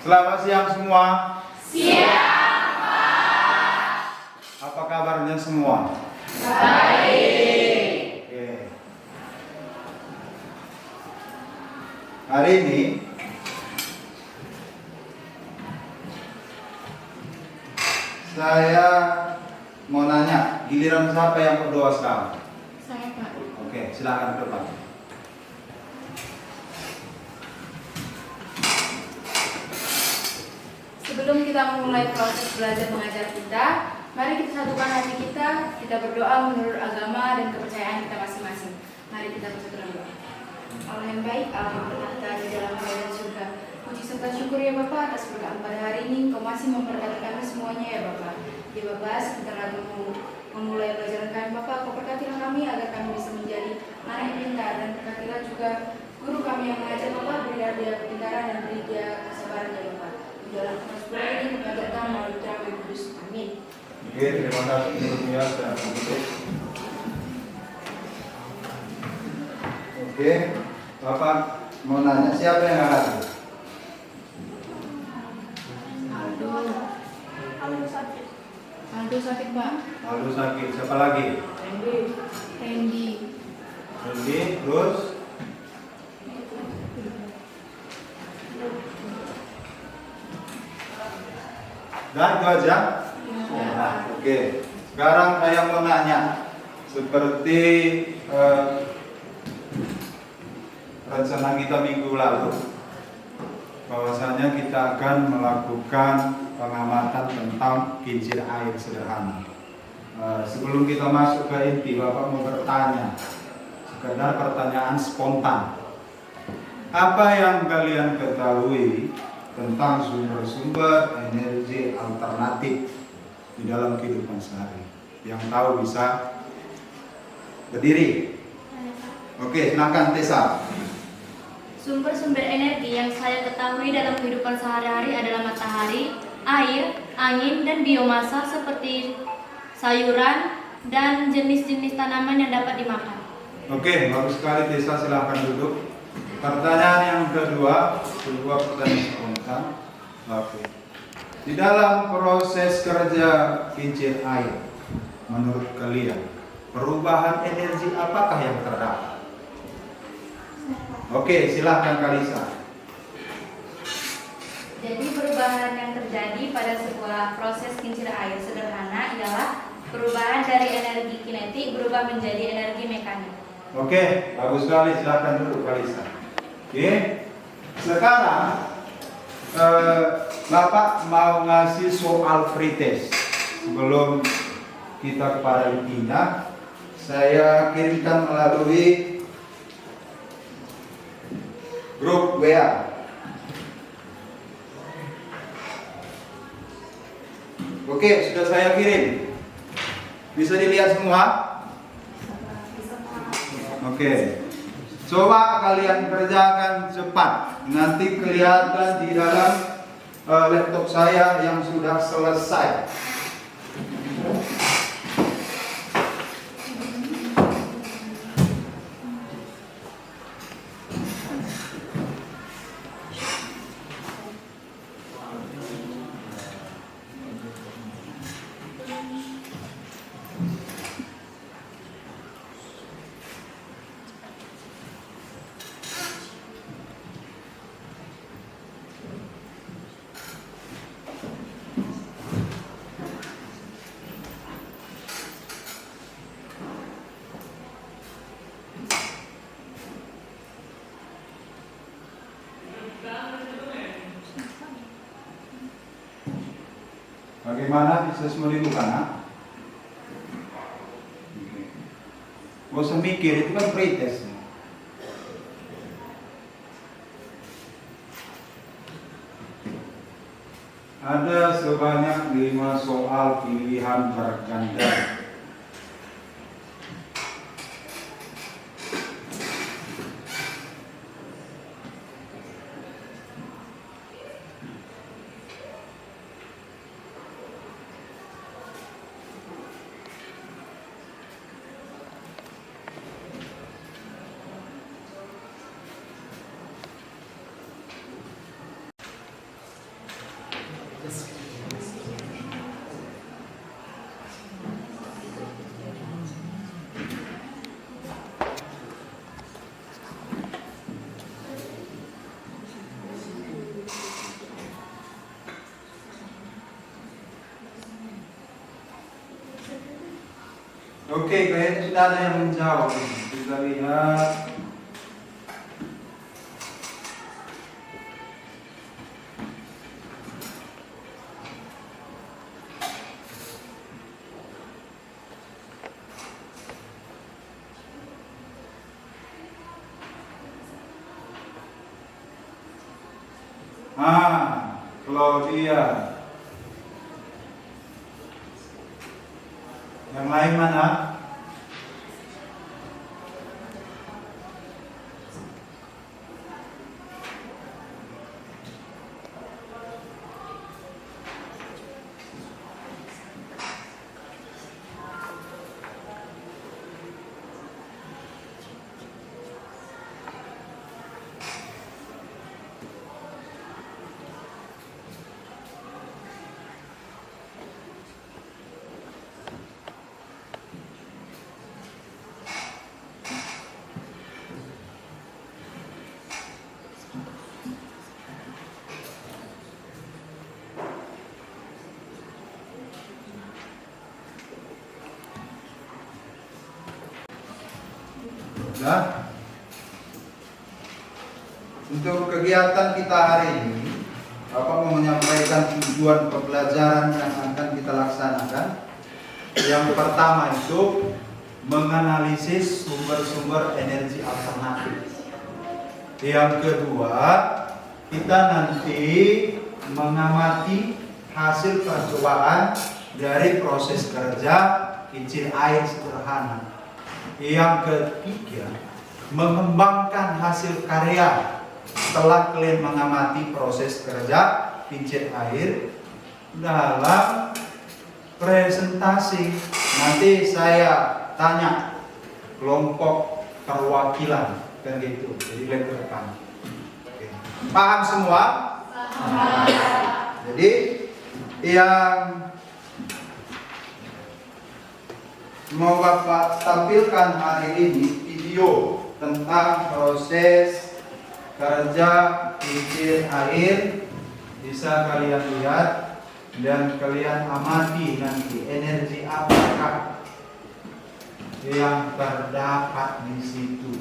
Selamat siang semua. Siang, Pak. Apa kabarnya semua? Baik. Oke. Hari ini saya mau nanya, giliran siapa yang berdoa sekarang? Saya, Pak. Oke, silakan ke depan. Sebelum kita memulai proses belajar mengajar kita, mari kita satukan hati kita berdoa menurut agama dan kepercayaan kita masing-masing. Mari kita berdoa. Allah yang baik, Allah yang berkata di dalam kerajaan surga. Puji serta syukur ya Bapa atas berkat pada hari ini, Kau masih memberkati kami semuanya ya Bapa. Ya Bapa, sebentar lagi memulai pelajaran kami Bapa, Kau berkatilah kami agar kami bisa menjadi anak yang pintar, dan berkatilah juga guru kami yang mengajar Bapa, berilah dia kepintaran dan beri dia kesabaran ya Bapa. Dalam proses belajar ini kami ajarkan melalui terang yang kudus. Amin. Oke, terima kasih ya sudah duduk. Oke, Bapak mau nanya siapa yang nggak hadir? Aldo sakit Pak. Lalu sakit, siapa lagi? Randy. Randy, terus dan itu aja. Nah, oke. Sekarang saya mau nanya, seperti rencana kita minggu lalu, bahwasanya kita akan melakukan pengamatan tentang kincir air sederhana. Sebelum kita masuk ke inti, Bapak mau bertanya, sekedar pertanyaan spontan. Apa yang kalian ketahui tentang sumber-sumber energi alternatif di dalam kehidupan sehari? Yang tahu bisa berdiri. Oke, silakan Tessa. Sumber-sumber energi yang saya ketahui dalam kehidupan sehari-hari adalah matahari, air, angin, dan biomasa seperti sayuran dan jenis-jenis tanaman yang dapat dimakan. Oke, bagus sekali Tessa, silahkan duduk. Pertanyaan yang kedua, pertanyaan spontan. Oke. Di dalam proses kerja kincir air, menurut kalian, perubahan energi apakah yang terdapat? Oke, silahkan Kalisa. Jadi perubahan yang terjadi pada sebuah proses kincir air sederhana ialah perubahan dari energi kinetik berubah menjadi energi mekanik. Oke, bagus sekali, silahkan duduk Kalisa. Oke, sekarang Bapak mau ngasih soal free test. Sebelum kita kepada intinya, saya kirimkan melalui grup WA. Oke, sudah saya kirim. Bisa dilihat semua? Oke. Coba kalian kerjakan cepat. Nanti kelihatan di dalam laptop saya yang sudah selesai. Bagaimana bisa semua dibuka? Gak usah mikir, itu kan pretest. Ada sebanyak 5 soal pilihan berganda. Oke, kayaknya sudah ada yang menjawab. Kita lihat. Claudia. Yang lain mana? Nah, untuk kegiatan kita hari ini, Bapak mau menyampaikan tujuan pembelajaran yang akan kita laksanakan. Yang pertama itu menganalisis sumber-sumber energi alternatif. Yang kedua, kita nanti mengamati hasil percobaan dari proses kerja kincir air sederhana. Yang ketiga, mengembangkan hasil karya setelah kalian mengamati proses kerja kincir air dalam presentasi. Nanti saya tanya kelompok perwakilan kan gitu. Jadi lihat ke depan. Oke. Paham semua? Paham. Jadi yang mau Bapak tampilkan hari ini video tentang proses kerja kincir air. Bisa kalian lihat dan kalian amati nanti energi apakah yang terdapat di situ.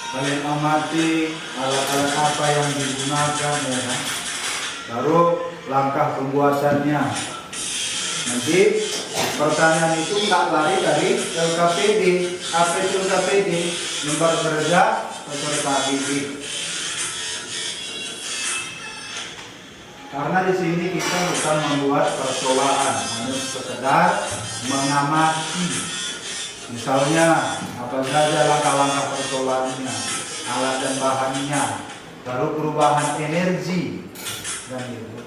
Kalian amati alat-alat apa yang digunakan ya kan? Baru langkah pembuatannya. Nanti pertanyaan itu nggak lari dari LKPD. Apa itu LKPD? Lembar kerja peserta didik. Karena di sini kita bukan membuat percobaan, hanya sekedar mengamati. Misalnya apa saja langkah-langkah percobaaannya, alat dan bahannya, baru perubahan energi dan gitu.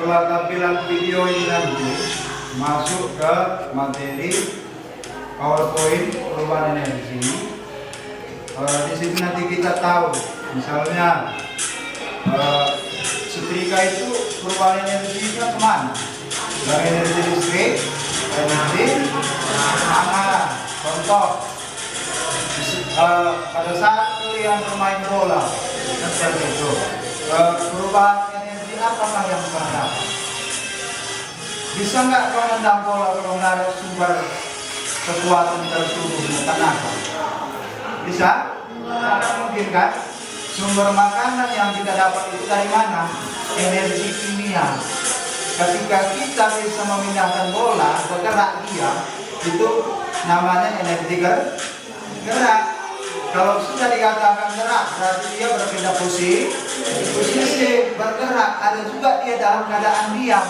Setelah tampilan video ini nanti masuk ke materi PowerPoint perubahan energi. Di sini nanti kita tahu, misalnya setrika itu perubahan energinya kemana? Dari energi listrik, energi hangat. Contoh, pada saat kalian bermain bola, seperti itu. perubahan energi apakah yang terdapat? Bisa nggak kau nendang bola kalau nggak ada sumber kekuatan tersuruh tenaga? Bisa? Tidak mungkin kan? Sumber makanan yang kita dapat itu dari mana? Energi kimia. Ketika kita bisa memindahkan bola bergerak dia, itu namanya energi gerak. Kalau sudah dikatakan gerak, berarti dia berpindah posisi bergerak. Ada juga dia dalam keadaan diam.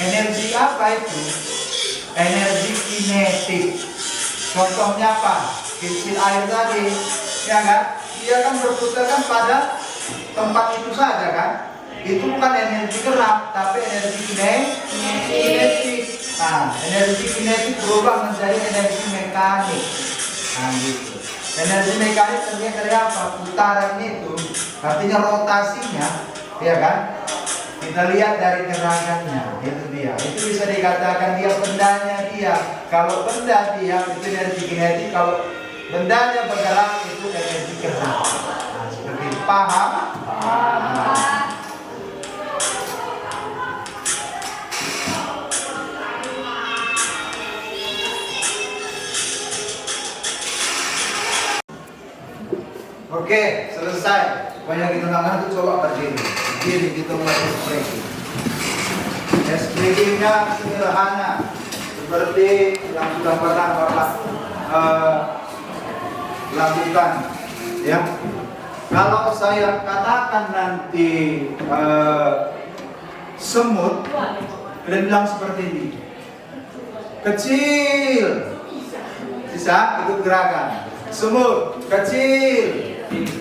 Energi apa itu? Energi kinetik. Contohnya apa? Kincir air tadi, ya kan? Dia kan berputar kan pada tempat itu saja kan? Itu bukan energi gerak, tapi energi kinetik. Nah, energi kinetik berubah menjadi energi mekanik. Nah, gitu. Energi mekanik terdiri dari apa? Putaran itu, artinya rotasinya, ya kan? Kita lihat dari gerakannya, itu dia. Itu bisa dikatakan dia bendanya dia. Kalau benda dia itu energi kinetik, kalau bendanya bergerak itu energi gerak. Nah, seperti itu. Paham? Oke, selesai. Banyak kita tangan itu coba berdiri. Berdiri kita mulai stretching. Stretchingnya sederhana, seperti yang sudah pernah Bapak lakukan. Ya, kalau saya katakan nanti semut, kalian bilang seperti ini. Kecil, bisa ikut gerakan. Semut kecil.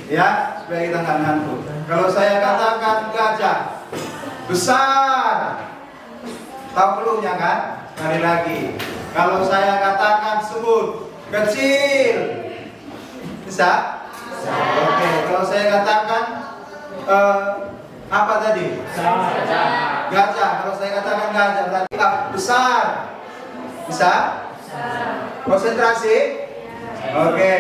Ya, supaya kita nggak ngantuk. Kalau saya katakan gajah besar, tahu pelunya kan? Sekali lagi. Kalau saya katakan semut kecil, bisa? Oke. Kalau saya katakan apa tadi? Gajah. Kalau saya katakan gajah berarti besar, bisa? Konsentrasi. Oke.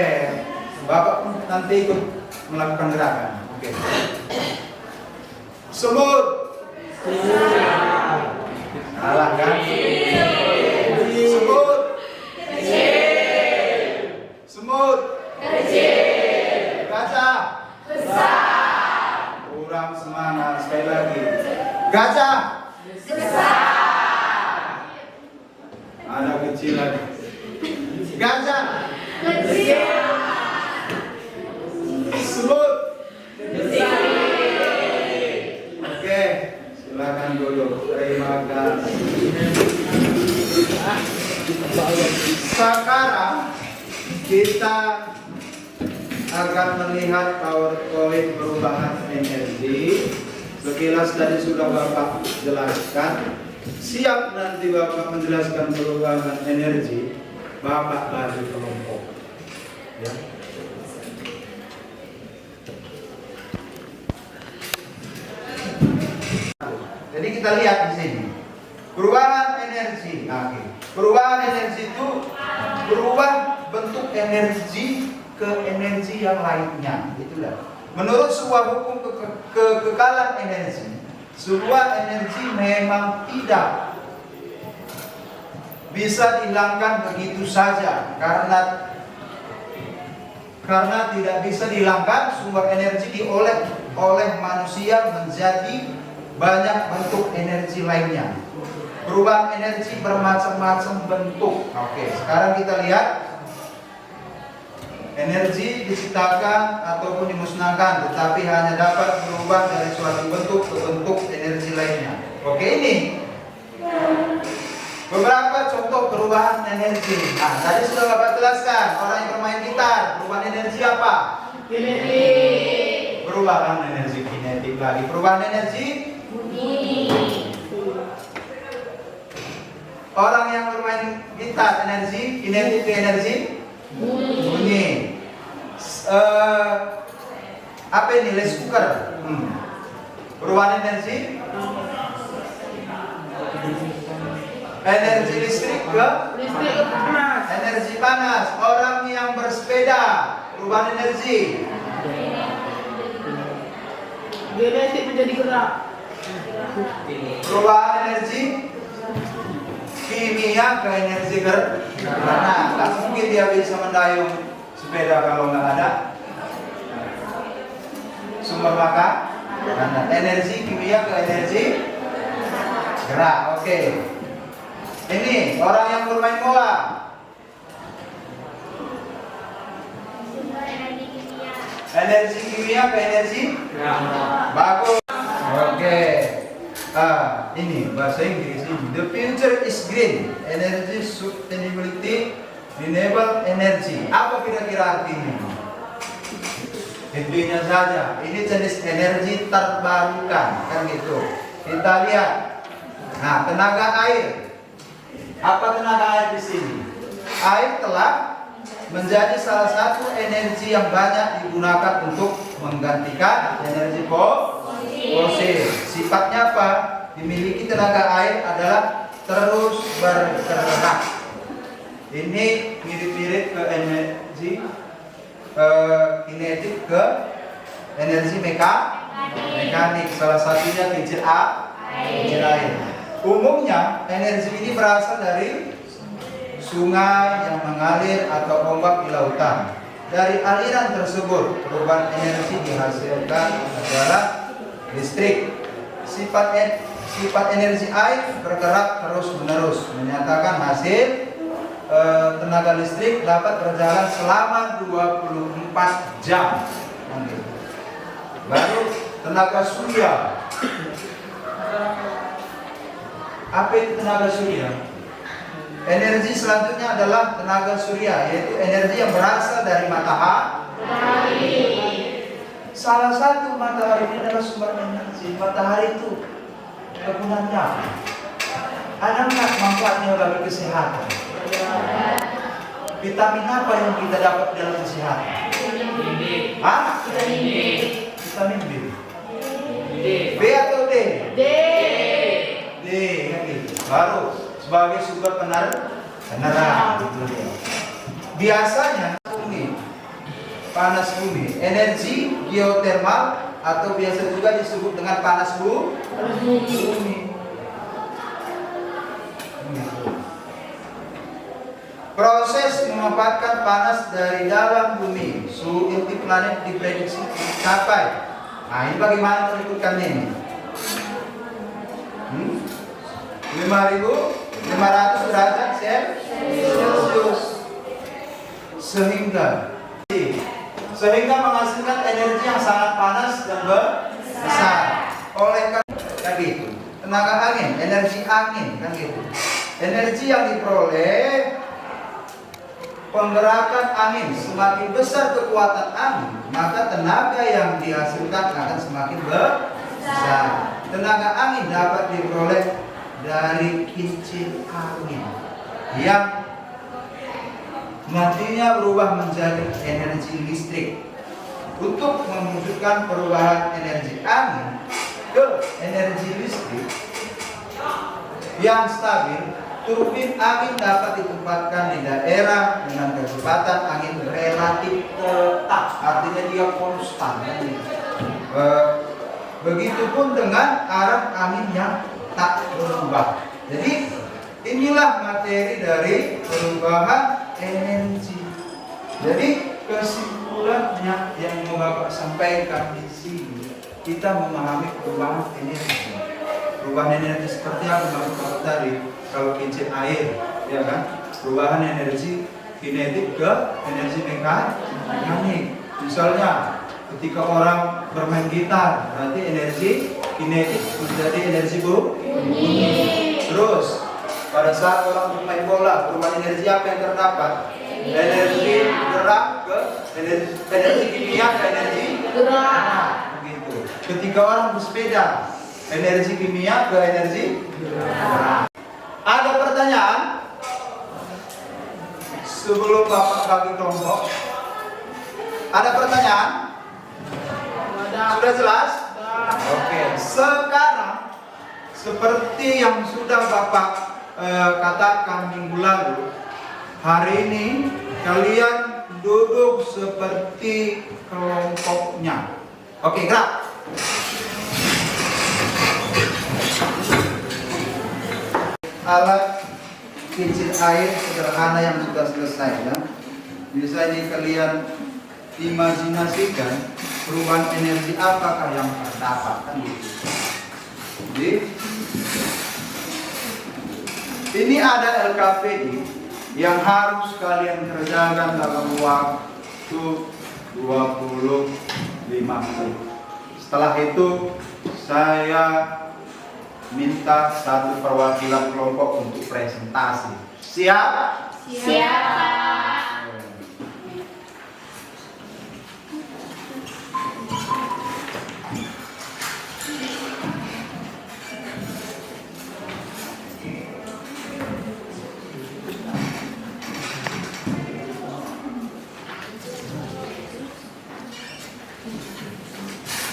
Bapak nanti ikut melakukan gerakan. Oke. Semut. Salah kan? Semut. Semut. Gajah. Besar. Kurang semangat, sekali lagi. Gajah. Besar. Ada kecil lagi. Gajah. Kecil. Semut. Oke, silakan duduk. Terima kasih. Sekarang kita akan melihat PowerPoint perubahan energi. Sekilas tadi sudah Bapak jelaskan. Siap nanti Bapak menjelaskan perubahan energi, Bapak bagi kelompok. Ya. Jadi kita lihat di sini perubahan energi. Perubahan energi itu berubah bentuk energi ke energi yang lainnya. Itulah. Menurut sebuah hukum kekekalan energi, sebuah energi memang tidak bisa dihilangkan begitu saja karena tidak bisa dihilangkan sumber energi diolah oleh manusia menjadi banyak bentuk energi lainnya. Perubahan energi bermacam-macam bentuk. Oke, sekarang kita lihat energi diciptakan ataupun dimusnahkan, tetapi hanya dapat berubah dari suatu bentuk ke bentuk energi lainnya. Oke, ini beberapa contoh perubahan energi. Nah, tadi sudah Bapak jelaskan, orang yang bermain gitar, perubahan energi apa? Kinetik. Perubahan energi kinetik lagi. Perubahan energi bunyi. Orang yang bermain gitar, energi kinetik ke energi bunyi. Apa ini? Rice cooker. Perubahan energi listrik ke energi panas. Orang yang bersepeda, perubahan energi Kinetik menjadi gerak. Perubahan energi kimia ke energi gerak. Nah, tak mungkin dia bisa mendayung sepeda kalau nggak ada sumber makan. Nah, energi kimia ke energi gerak. Oke. Ini orang yang bermain bola. Energi kimia ke energi bagus. Oke. Ini bahasa Inggris ini. The future is green. Energy sustainability renewable energy. Apa kira-kira artinya? Intinya saja, ini jenis energi terbarukan, kan gitu. Kita lihat. Nah, tenaga air. Apa tenaga air di sini? Air telah menjadi salah satu energi yang banyak digunakan untuk menggantikan energi fosil. Sifatnya apa? Dimiliki tenaga air adalah terus bergerak. Ini mirip-mirip ke energi kinetik ke energi mekanik. Salah satunya kincir air. Umumnya energi ini berasal dari sungai yang mengalir atau ombak di lautan. Dari aliran tersebut, perubahan energi dihasilkan adalah listrik. Sifat energi air bergerak terus-menerus, menyatakan hasil tenaga listrik dapat berjalan selama 24 jam. Baru tenaga surya. Apa itu tenaga surya? Energi selanjutnya adalah tenaga surya, yaitu energi yang berasal dari matahari. Salah satu matahari ini adalah sumber energi. Matahari itu kegunaannya ada nggak manfaatnya bagi kesehatan? Vitamin apa yang kita dapat dalam kesehatan? Vitamin B. B atau D? D, kan gitu. Baru sebagai sumber penerangan gitu ya. Biasanya panas bumi, energi geotermal atau biasa juga disebut dengan panas bumi. Proses memanfaatkan panas dari dalam bumi, suhu inti planet diprediksi mencapai. Nah, ini bagaimana menentukannya ini? 5.500 derajat Celcius sehingga menghasilkan energi yang sangat panas dan besar. Oleh karena itu, tenaga angin, energi angin kan gitu. Energi yang diperoleh penggerakan angin, semakin besar kekuatan angin, maka tenaga yang dihasilkan akan semakin besar. Tenaga angin dapat diperoleh dari kincir angin yang nantinya berubah menjadi energi listrik. Untuk mewujudkan perubahan energi angin ke energi listrik yang stabil, turbin angin dapat ditempatkan di daerah dengan kecepatan angin relatif tetap, artinya dia konstan. Begitupun dengan arah angin yang tak berubah. Jadi inilah materi dari perubahan energi. Jadi kesimpulannya yang mau Bapak sampaikan di sini, kita memahami perubahan energi. Perubahan energi seperti yang Bapak tadi, kalau kincir air, ya kan? Perubahan energi kinetik ke energi mekanik. Misalnya, ketika orang bermain gitar, berarti energi kinetik menjadi energi bunyi. Terus pada saat orang bermain bola, perubahan energi apa yang terdapat? Energi gerak ke energi kimia ke energi gerak. Begitu. Ketika orang bersepeda, energi kimia ke energi gerak. Ada pertanyaan? Sebelum Bapak bagi kelompok, ada pertanyaan? Sudah jelas? Oke. Sekarang seperti yang sudah Bapak katakan minggu lalu, hari ini kalian duduk seperti kelompoknya. Oke, gerak. alat kincir air sederhana yang sudah selesai ya. Bisa ini kalian imajinasikan perubahan energi apakah yang terdapat kan gitu. Jadi ini ada LKPD yang harus kalian kerjakan dalam waktu 25 menit. Setelah itu saya minta satu perwakilan kelompok untuk presentasi. Siap? Siap, Pak.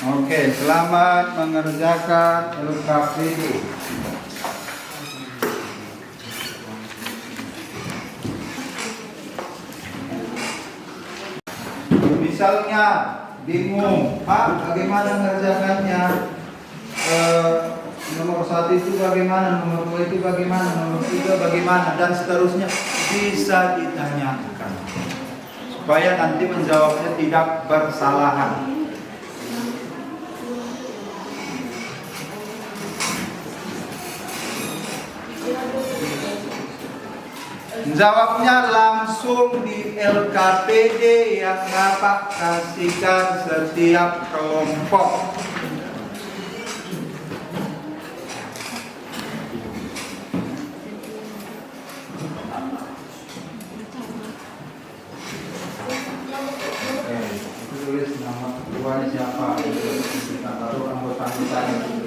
Oke, selamat mengerjakan LKPD. Misalnya bingung, Pak, bagaimana mengerjakannya? Nomor 1 itu bagaimana, nomor 2 itu bagaimana, nomor 3 bagaimana, dan seterusnya bisa ditanyakan supaya nanti menjawabnya tidak bersalahan. Jawabnya langsung di LKPD yang Bapak kasihkan setiap kelompok. Itu tulis nama ketuanya siapa, kita taruh anggota-anggotanya itu.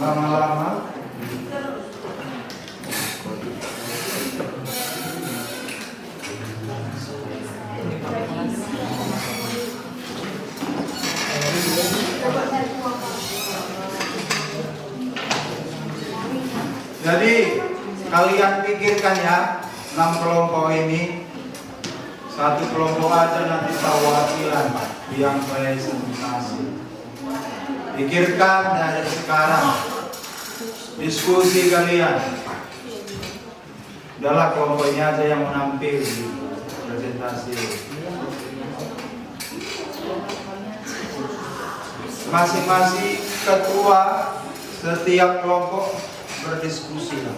Lama-lama jadi kalian pikirkan ya, 6 kelompok ini, satu kelompok aja nanti perwakilan yang presentasi. Pikirkan dari sekarang, diskusi kalian. Udahlah kelompok ini aja yang menampil di presentasi. Masing-masing ketua setiap kelompok berdiskusi lah.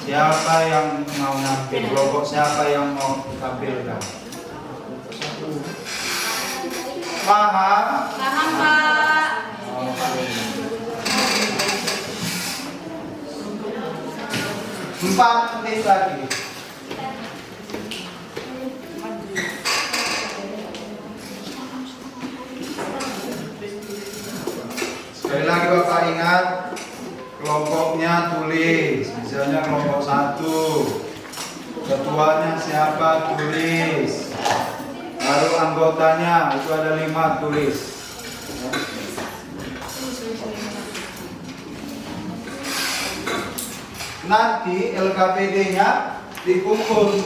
Siapa yang mau nampil, kelompok siapa yang mau tampilkan. Paham? Paham, Pak. Empat menit lagi. Sekali lagi Bapak ingat, kelompoknya tulis. Misalnya kelompok 1, ketuanya siapa, tulis. Lalu anggotanya itu ada 5, tulis. Nanti LKPD-nya dikumpul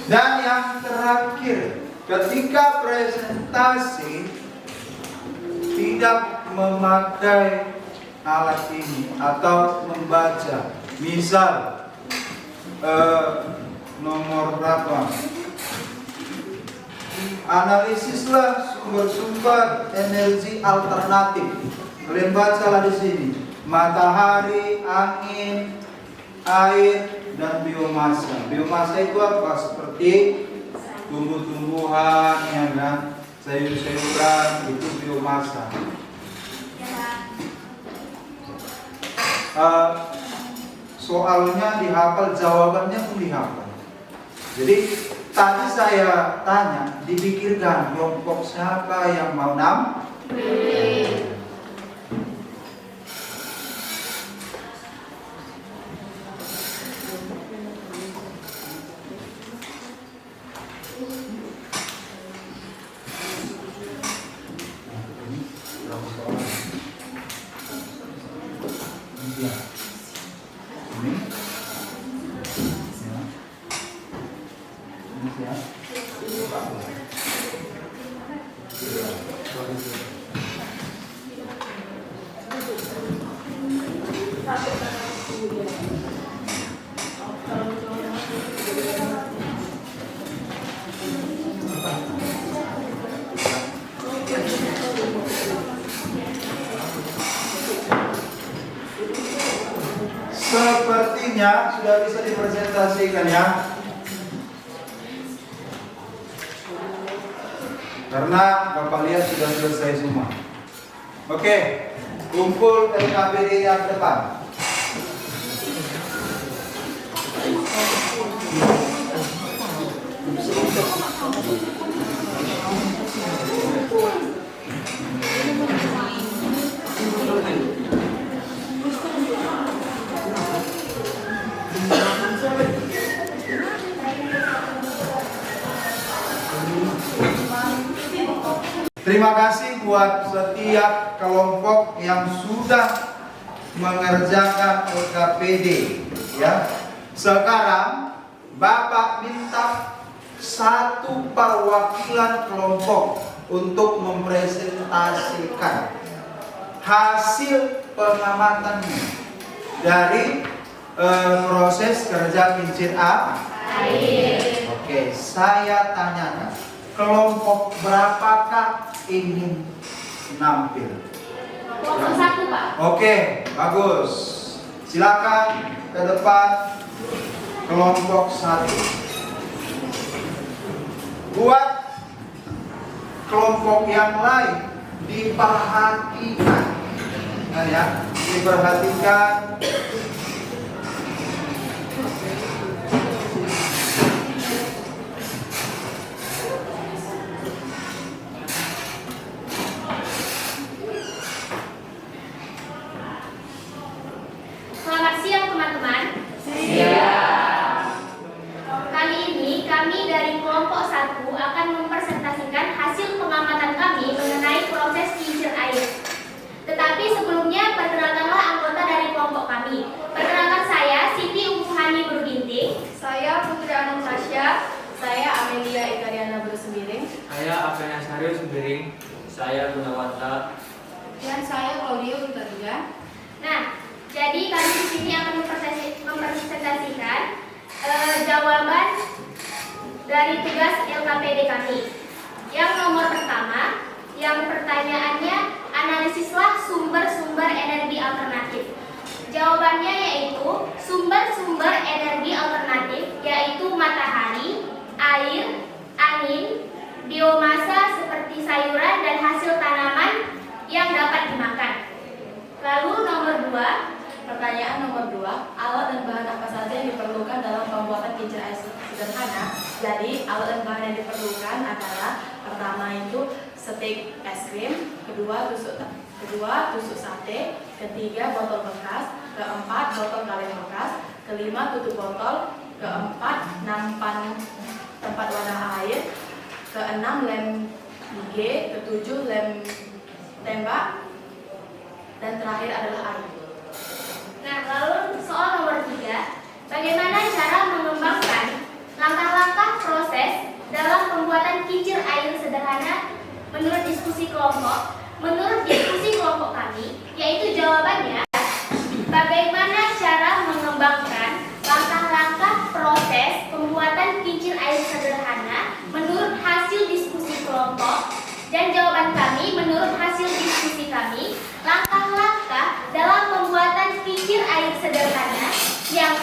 Dan yang terakhir, ketika presentasi tidak memakai alat ini atau membaca, misal nomor berapa? Analisislah sumber-sumber energi alternatif. Kalian bacalah di sini. Matahari, angin, air, dan biomasa. Biomasa itu apa? Seperti tumbuh-tumbuhan, ya kan? Sayur-sayuran, itu biomasa. Soalnya dihafal, jawabannya pun dihafal. Jadi tadi saya tanya, dipikirkan kelompok siapa yang mau Sepertinya sudah bisa dipresentasikan ya. Karena Bapak lihat sudah selesai semua. Oke, kumpul LKPD yang depan. Terima kasih buat setiap kelompok yang sudah mengerjakan LKPD ya. Sekarang Bapak minta satu perwakilan kelompok untuk mempresentasikan hasil pengamatannya dari proses kerja kincir air. Oke, saya tanyakan, kelompok berapakah ingin nampil? Kelompok 1, Pak. Oke, bagus. Silakan ke depan kelompok 1. Buat kelompok yang lain diperhatikan, ya, diperhatikan. Selamat siang teman-teman. Kali ini kami dari kelompok 1 akan mempresentasikan hasil pengamatan kami mengenai proses kincir air. Tetapi sebelumnya perkenalkanlah anggota dari kelompok kami. Perkenalkan, saya Siti Umuhani Berginting. Saya Putri Anum Tasya. Saya Amelia Ikariana Bersembiring. Saya Apena Syaril Sembiring. Saya Gunawanta. Dan saya Claudia Bertariga. Nah, jadi kami di sini akan mempresentasikan jawaban dari tugas LKPD kami. Yang nomor pertama, yang pertanyaannya, analisislah sumber-sumber energi alternatif. Jawabannya yaitu sumber-sumber energi alternatif yaitu matahari, air, angin, biomasa seperti sayuran dan hasil tanaman yang dapat dimakan. Lalu nomor 2, Pertanyaan nomor 2, alat dan bahan apa saja yang diperlukan dalam pembuatan kincir air sederhana? Jadi, alat dan bahan yang diperlukan adalah pertama itu stik es krim, kedua tusuk sate, ketiga botol bekas, keempat botol kaleng bekas, kelima tutup botol, keempat nampan tempat wadah air, keenam lem IG, ketujuh lem tembak, dan terakhir adalah air. Nah, lalu soal nomor 3, bagaimana cara mengembangkan langkah-langkah proses dalam pembuatan kincir air sederhana menurut diskusi kelompok? Menurut diskusi kelompok kami, yaitu jawabannya, bagaimana cara mengembangkan langkah-langkah proses pembuatan kincir air sederhana menurut hasil diskusi kelompok? Dan jawaban kami, menurut hasil diskusi kami, langkah-langkah dalam pembuatan kincir air sederhana yang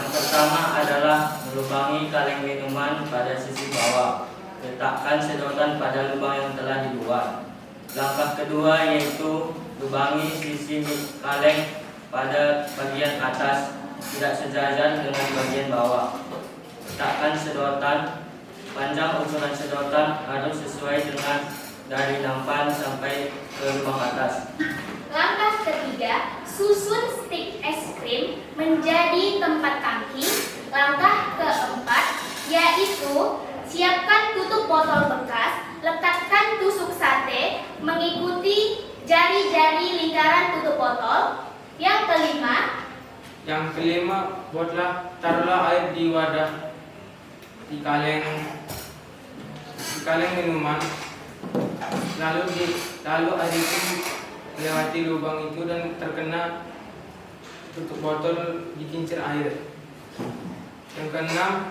pertama adalah melubangi kaleng minuman pada sisi bawah. Letakkan sedotan pada lubang yang telah dibuat. Langkah kedua yaitu lubangi sisi kaleng pada bagian atas, tidak sejajar dengan bagian bawah. Letakkan sedotan. Panjang ukuran sedotan harus sesuai dengan dari nampan sampai ke lubang atas. Langkah ketiga, susun stik es krim menjadi tempat tangki. Langkah keempat, yaitu siapkan tutup botol bekas, lekatkan tusuk sate mengikuti jari-jari lingkaran tutup botol. Yang kelima, taruhlah air di wadah di kaleng minuman, lalu air itu melewati lubang itu dan terkena tutup botol di kincir air. Yang keenam,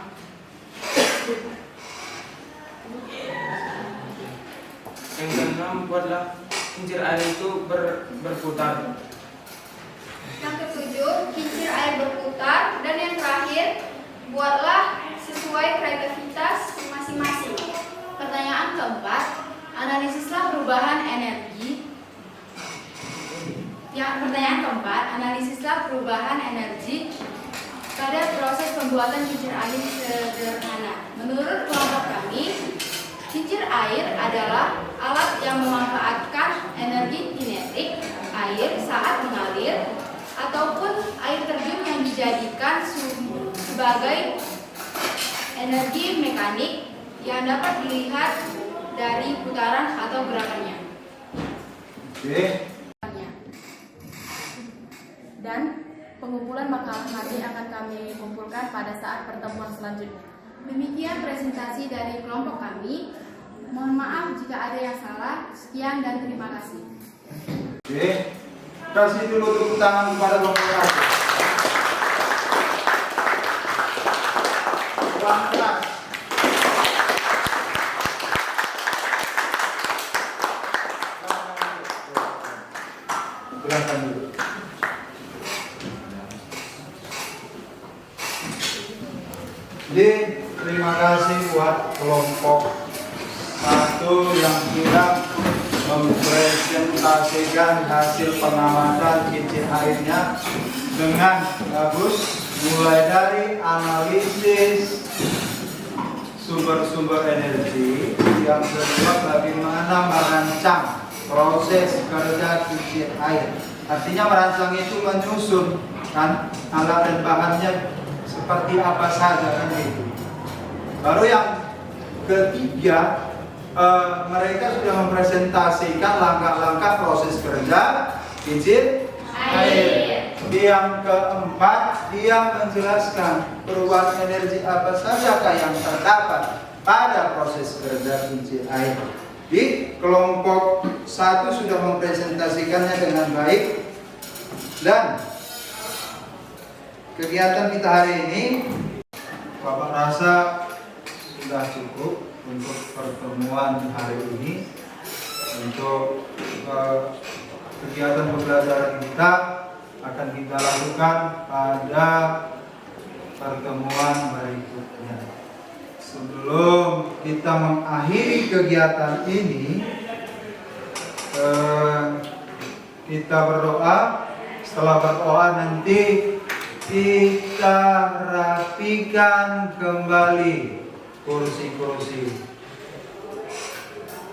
buatlah kincir air itu berputar. Yang ketujuh, kincir air berputar. Dan yang terakhir, buatlah sesuai kreativitas masing-masing. Pertanyaan keempat, analisislah perubahan energi. Pertanyaan keempat, analisislah perubahan energi pada proses pembuatan kincir air sederhana. Menurut kelompok kami, kincir air adalah alat yang memanfaatkan energi kinetik air saat mengalir ataupun air terjun yang dijadikan sebagai energi mekanik yang dapat dilihat dari putaran atau gerakannya. Oke. Dan pengumpulan makalah nanti akan kami kumpulkan pada saat pertemuan selanjutnya. Demikian presentasi dari kelompok kami. Mohon maaf jika ada yang salah. Sekian dan terima kasih. Oke. Kasih dulu tepuk tangan kepada kelompok kami. Keras. Silakan dulu. Jadi terima kasih buat kelompok satu yang sudah mempresentasikan hasil pengamatan kincir airnya dengan bagus, mulai dari analisis sumber-sumber energi, yang kedua bagaimana merancang proses kerja kincir air. Artinya merancang itu menyusun kan alat dan bahannya seperti apa saja kan itu. Baru yang ketiga, mereka sudah mempresentasikan langkah-langkah proses kerja kincir air. Yang keempat, dia menjelaskan perubahan energi apa sajakah yang terdapat pada proses kerja kincir air. Di kelompok satu sudah mempresentasikannya dengan baik, dan kegiatan kita hari ini Bapak rasa sudah cukup untuk pertemuan hari ini. Untuk kegiatan pembelajaran kita akan kita lakukan pada pertemuan berikutnya. Sebelum kita mengakhiri kegiatan ini, kita berdoa. Setelah berdoa nanti kita rapikan kembali kursi-kursi.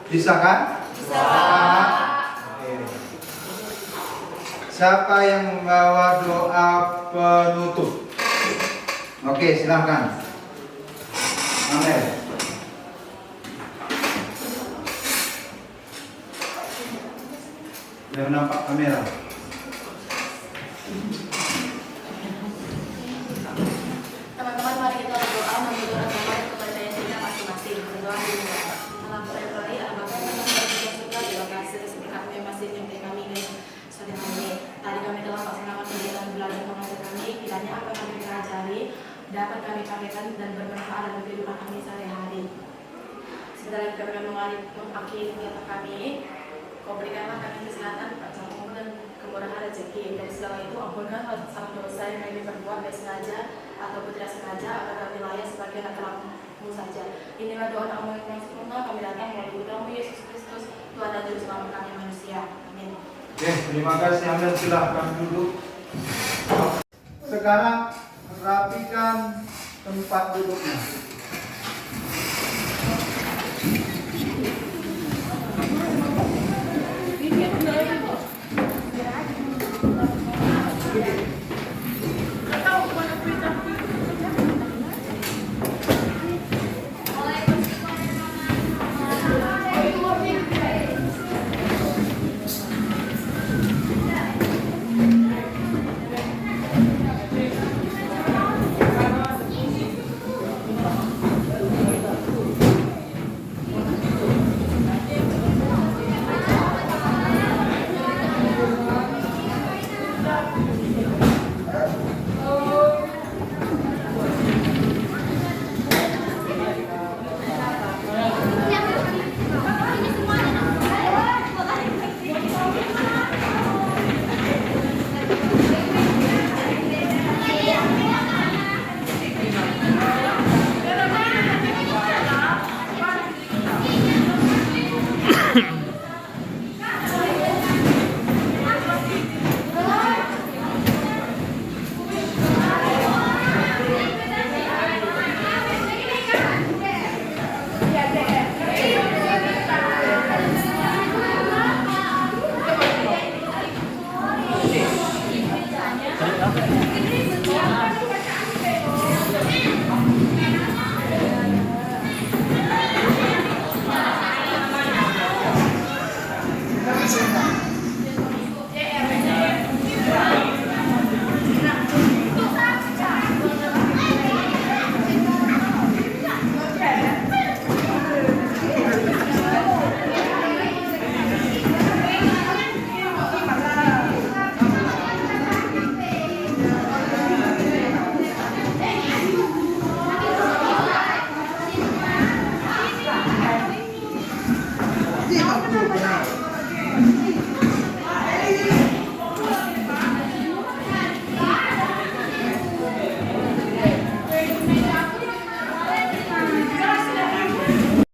Bisa kan? Bisa. Oke. Siapa yang membawa doa penutup? Oke, silakan. Amin. Yang nampak kamera. Teman-teman, mari kita berdoa menurut dapat kami pakaikan dan bermanfaat dalam kehidupan kami sehari-hari. Sebentar kami mengakhiri kegiatan kami, Kau berikanlah kami kesehatan, panjang umur dan kemurahan rezeki. Dari segala itu ampunkan salah dosa yang kami perbuat baik sengaja ataupun tidak sengaja, agar kami layak sebagai anak-anakmu saja. Inilah doa amal yang sempurna kami datang melalui putramu Yesus Kristus, Tuhan dan Juru Selamat kami manusia. Amin. Oke, terima kasih Anda, silahkan duduk. Sekarang rapikan tempat duduknya.